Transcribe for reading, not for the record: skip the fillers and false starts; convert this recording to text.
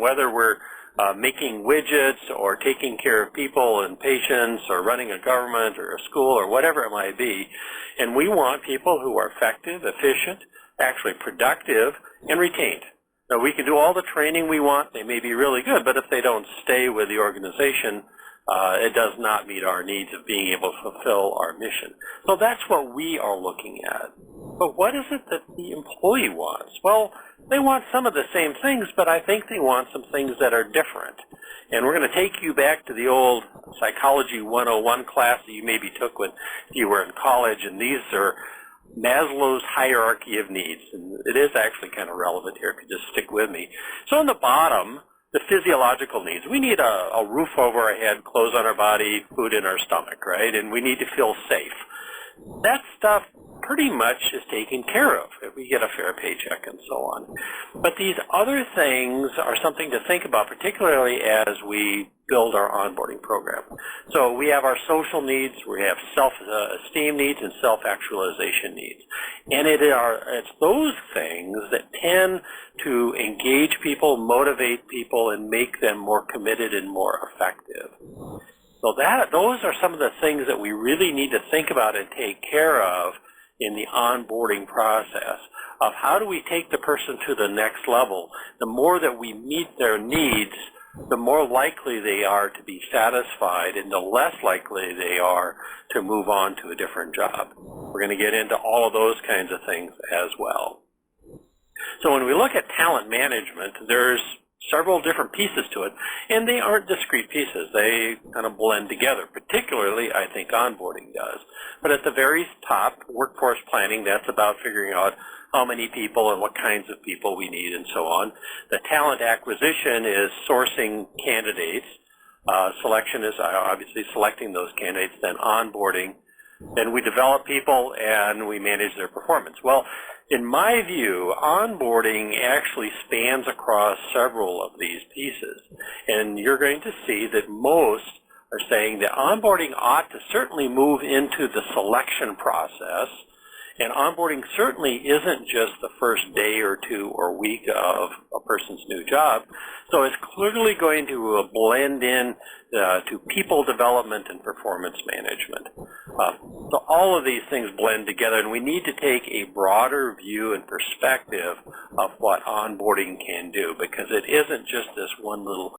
whether we're making widgets or taking care of people and patients or running a government or a school or whatever it might be. And we want people who are effective, efficient, actually productive, and retained. Now, we can do all the training we want. They may be really good, but if they don't stay with the organization, it does not meet our needs of being able to fulfill our mission. So that's what we are looking at. But what is it that the employee wants? Well, they want some of the same things, but I think they want some things that are different. And we're going to take you back to the old Psychology 101 class that you maybe took when you were in college, and these are Maslow's hierarchy of needs. And it is actually kind of relevant here if you just stick with me. So on the bottom, the physiological needs. We need a roof over our head, clothes on our body, food in our stomach, right? And we need to feel safe. That stuff pretty much is taken care of if we get a fair paycheck and so on. But these other things are something to think about, particularly as we build our onboarding program. So we have our social needs, we have self-esteem needs, and self-actualization needs. And it's those things that tend to engage people, motivate people, and make them more committed and more effective. So those are some of the things that we really need to think about and take care of in the onboarding process of how do we take the person to the next level. The more that we meet their needs, the more likely they are to be satisfied and the less likely they are to move on to a different job. We're going to get into all of those kinds of things as well. So when we look at talent management, there's several different pieces to it, and they aren't discrete pieces. They kind of blend together, particularly I think onboarding does. But at the very top, workforce planning, that's about figuring out how many people and what kinds of people we need and so on. The talent acquisition is sourcing candidates. Selection is obviously selecting those candidates, then onboarding. Then we develop people and we manage their performance. Well, in my view, onboarding actually spans across several of these pieces. And you're going to see that most are saying that onboarding ought to certainly move into the selection process. And onboarding certainly isn't just the first day or two or week of a person's new job. So it's clearly going to blend in to people development and performance management. So all of these things blend together, and we need to take a broader view and perspective of what onboarding can do, because it isn't just this one little